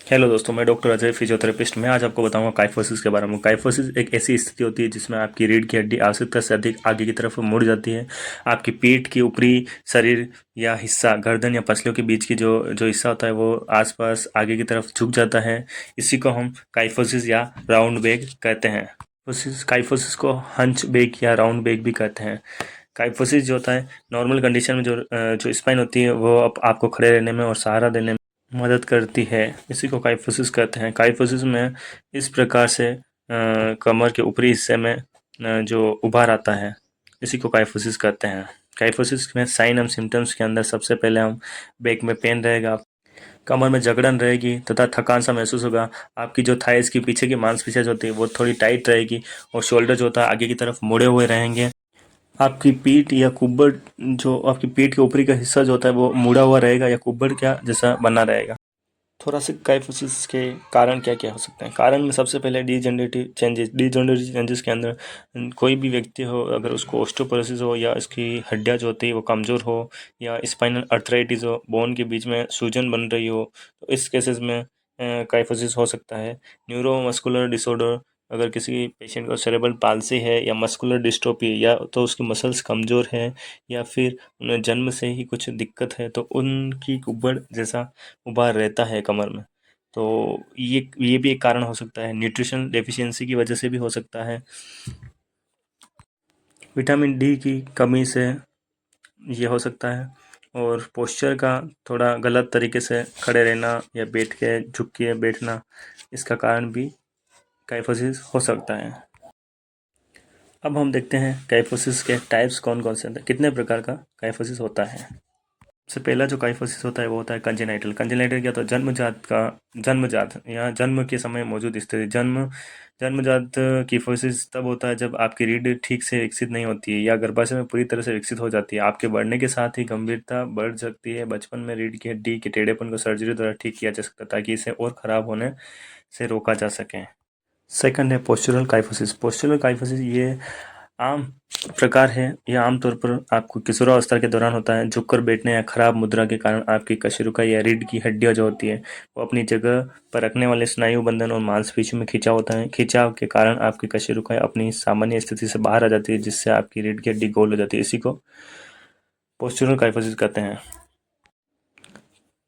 Hello दोस्तों, मैं doctor Ajay, physiotherapist. मैं आज आपको बताऊंगा काइफोसिस के बारे में। काइफोसिस एक ऐसी स्थिति होती है जिसमें आपकी रीढ़ की हड्डी आवश्यकता से अधिक आगे की तरफ मुड़ जाती है। आपकी पीठ की ऊपरी शरीर या हिस्सा, गर्दन या पसलियों के बीच की जो जो हिस्सा होता है वो आसपास आगे की तरफ झुक जाता है। इसी को हम काइफोसिस या राउंड बैक कहते हैं। काइफोसिस को हंच बैक या राउंड बैक भी कहते हैं। काइफोसिस जो होता है, नॉर्मल कंडीशन में जो स्पाइन होती है वो आपको खड़े रहने में और सहारा देने में मदद करती है। इसी को काइफोसिस कहते हैं। काइफोसिस में इस प्रकार से कमर के ऊपरी हिस्से में जो उभार आता है, इसी को काइफोसिस कहते हैं। काइफोसिस में साइन एंड सिम्टम्स के अंदर सबसे पहले हम बैक में पेन रहेगा, कमर में जकड़न रहेगी तथा थकान सा महसूस होगा। आपकी जो थाइस की पीछे की मांसपेशियाँ जो होती है वो थोड़ी टाइट रहेगी और शोल्डर जो होता है आगे की तरफ मुड़े हुए रहेंगे। आपकी पीठ या कुब्बड़, जो आपकी पीठ के ऊपरी का हिस्सा जो होता है वो मुड़ा हुआ रहेगा या कुब्बड़ क्या जैसा बना रहेगा। थोरासिक काइफोसिस के कारण क्या क्या हो सकते हैं? कारण में सबसे पहले डीजनरेटिव चेंजेस के अंदर कोई भी व्यक्ति हो, अगर उसको ऑस्टियोपोरोसिस हो या इसकी हड्डियां जो होती है वो कमज़ोर हो या स्पाइनल अर्थराइटिस हो, बोन के बीच में सूजन बन रही हो, तो इस केसेस में काइफोसिस हो सकता है। न्यूरोमस्कुलर डिसऑर्डर, अगर किसी पेशेंट को सेरेब्रल पाल्सी है या मस्कुलर डिस्ट्रोफी, या तो उसकी मसल्स कमज़ोर है या फिर उन्हें जन्म से ही कुछ दिक्कत है, तो उनकी कुब्बड़ जैसा उभार रहता है कमर में। तो ये भी एक कारण हो सकता है। न्यूट्रिशन डेफिशिएंसी की वजह से भी हो सकता है। विटामिन डी की कमी से ये हो सकता है। और पोस्चर का थोड़ा गलत तरीके से खड़े रहना या बैठ के झुक के बैठना, इसका कारण भी काइफोसिस हो सकता है। अब हम देखते हैं काइफोसिस के टाइप्स कौन कौन से हैं, कितने प्रकार का काइफोसिस होता है। सबसे पहला जो काइफोसिस होता है वो होता है कंजेनाइटल। कंजेनाइटल क्या, तो जन्मजात या जन्म के समय मौजूद स्थिति। जन्मजात कीफोसिस तब होता है जब आपकी रीढ़ ठीक से विकसित नहीं होती है या गर्भाशय में पूरी तरह से विकसित हो जाती है। आपके बढ़ने के साथ ही गंभीरता बढ़ सकती है। बचपन में रीढ़ की हड्डी के टेढ़ेपन को सर्जरी द्वारा ठीक किया जा सकता है ताकि इसे और खराब होने से रोका जा सके। सेकंड है पोस्चुरल काइफोसिस। पोस्चुरल काइफोसिस ये आम प्रकार है। यह आमतौर पर आपको किशोरावस्था के दौरान होता है। झुककर बैठने या खराब मुद्रा के कारण आपकी कशेरुका या रीढ़ की हड्डियां जो होती है वो अपनी जगह पर रखने वाले स्नायु बंधन और मांसपेशियों में खिंचाव होता है। खिंचाव के कारण आपकी कशेरुका अपनी सामान्य स्थिति से बाहर आ जाती है, जिससे आपकी रीढ़ की हड्डी गोल हो जाती है। इसी को पोस्चुरल काइफोसिस कहते हैं।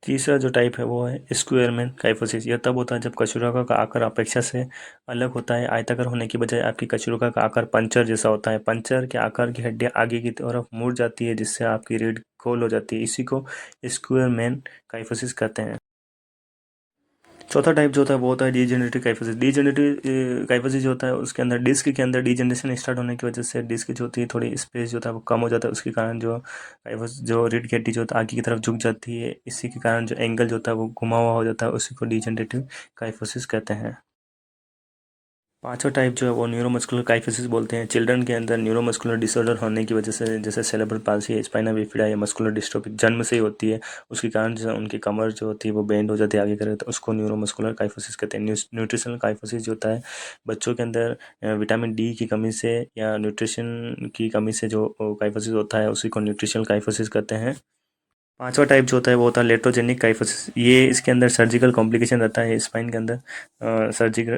तीसरा जो टाइप है वो है स्क्वेयरमैन काइफोसिस। यह तब होता है जब कशेरुका का आकार अपेक्षा से अलग होता है। आयताकार होने की बजाय आपकी कशेरुका का आकार पंचर जैसा होता है। पंचर के आकार की हड्डियां आगे की तरफ मुड़ जाती है, जिससे आपकी रीढ़ गोल हो जाती है। इसी को स्क्वेयरमैन काइफोसिस कहते हैं। चौथा टाइप जो होता है वो होता है डीजेनरेटिव काइफोसिस। डीजेनरेटिव काइफोसिस जो होता है उसके अंदर डिस्क के अंदर डीजेनरेशन स्टार्ट होने की वजह से डिस्क जो होती है थोड़ी स्पेस जो होता है वो कम हो जाता है। उसके कारण जो काइफोसिस, जो रीढ़ की हड्डी जो होता है आगे की तरफ झुक जाती है। इसी के कारण जो एंगल जो होता है वो घुमा हुआ हो जाता है। उसी को डीजेनरेटिव काइफोसिस कहते हैं। पांचवा टाइप जो है वो न्यूरोमस्कुलर काइफोसिस बोलते हैं। चिल्ड्रन के अंदर न्यूरोमस्कुलर डिसऑर्डर होने की वजह से, जैसे सेरेब्रल पाल्सी है, स्पाइना बिफिडा या मस्कुलर डिस्ट्रोफी, जन्म से ही होती है। उसके कारण जो उनकी कमर जो होती है वो बेंड हो जाती है आगे करे, तो उसको न्यूरोमस्कुलर काइफोसिस कहते हैं। न्यूट्रिशनल काइफोसिस जो होता है बच्चों के अंदर विटामिन डी की कमी से या न्यूट्रिशन की कमी से जो काइफोसिस होता है उसी को न्यूट्रिशनल काइफोसिस कहते हैं। पांचवा टाइप जो होता है वो होता है लेट्रोजेनिक काइफोसिस। ये इसके अंदर सर्जिकल कॉम्प्लिकेशन रहता है। स्पाइन के अंदर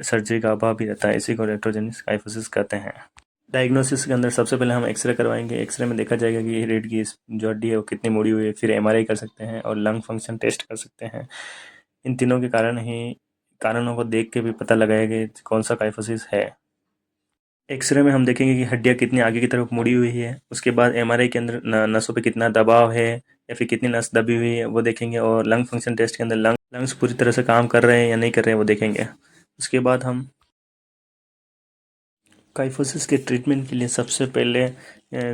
सर्जरी का अभाव भी रहता है। इसी को लेट्रोजेनिक काइफोसिस कहते हैं। डायग्नोसिस के अंदर सबसे पहले हम एक्सरे करवाएंगे। एक्सरे में देखा जाएगा कि रीढ़ की जो हड्डी है वो कितनी मुड़ी हुई है। फिर एमआरआई कर सकते हैं और लंग फंक्शन टेस्ट कर सकते हैं। इन तीनों के कारणों को देख के भी पता लगाएगा कि कौन सा काइफोसिस है। एक्सरे में हम देखेंगे कि हड्डियाँ कितनी आगे की तरफ मुड़ी हुई है। उसके बाद एमआरआई के अंदर नसों पे कितना दबाव है या फिर कितनी नस दबी हुई है वो देखेंगे। और लंग फंक्शन टेस्ट के अंदर लंग्स पूरी तरह से काम कर रहे हैं या नहीं कर रहे हैं वो देखेंगे। उसके बाद हम काइफोसिस के ट्रीटमेंट के लिए सबसे पहले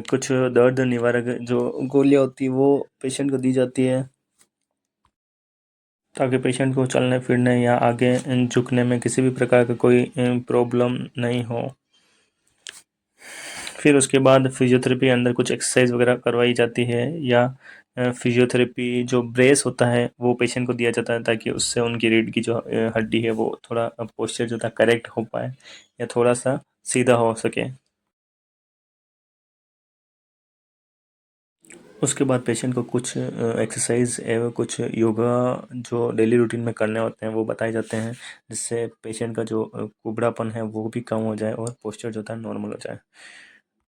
कुछ दर्द निवारक जो गोलियाँ होती है वो पेशेंट को दी जाती है, ताकि पेशेंट को चलने फिरने या आगे झुकने में किसी भी प्रकार का कोई प्रॉब्लम नहीं हो। फिर उसके बाद फिजियोथेरेपी अंदर कुछ एक्सरसाइज वगैरह करवाई जाती है, या फिजियोथेरेपी जो ब्रेस होता है वो पेशेंट को दिया जाता है, ताकि उससे उनकी रीढ़ की जो हड्डी है वो थोड़ा पोस्चर जो था करेक्ट हो पाए या थोड़ा सा सीधा हो सके। उसके बाद पेशेंट को कुछ एक्सरसाइज एवं कुछ योगा जो डेली रूटीन में करने होते हैं वो बताए जाते हैं, जिससे पेशेंट का जो कुबड़ापन है वो भी कम हो जाए और पोस्चर जो होता है नॉर्मल हो जाए।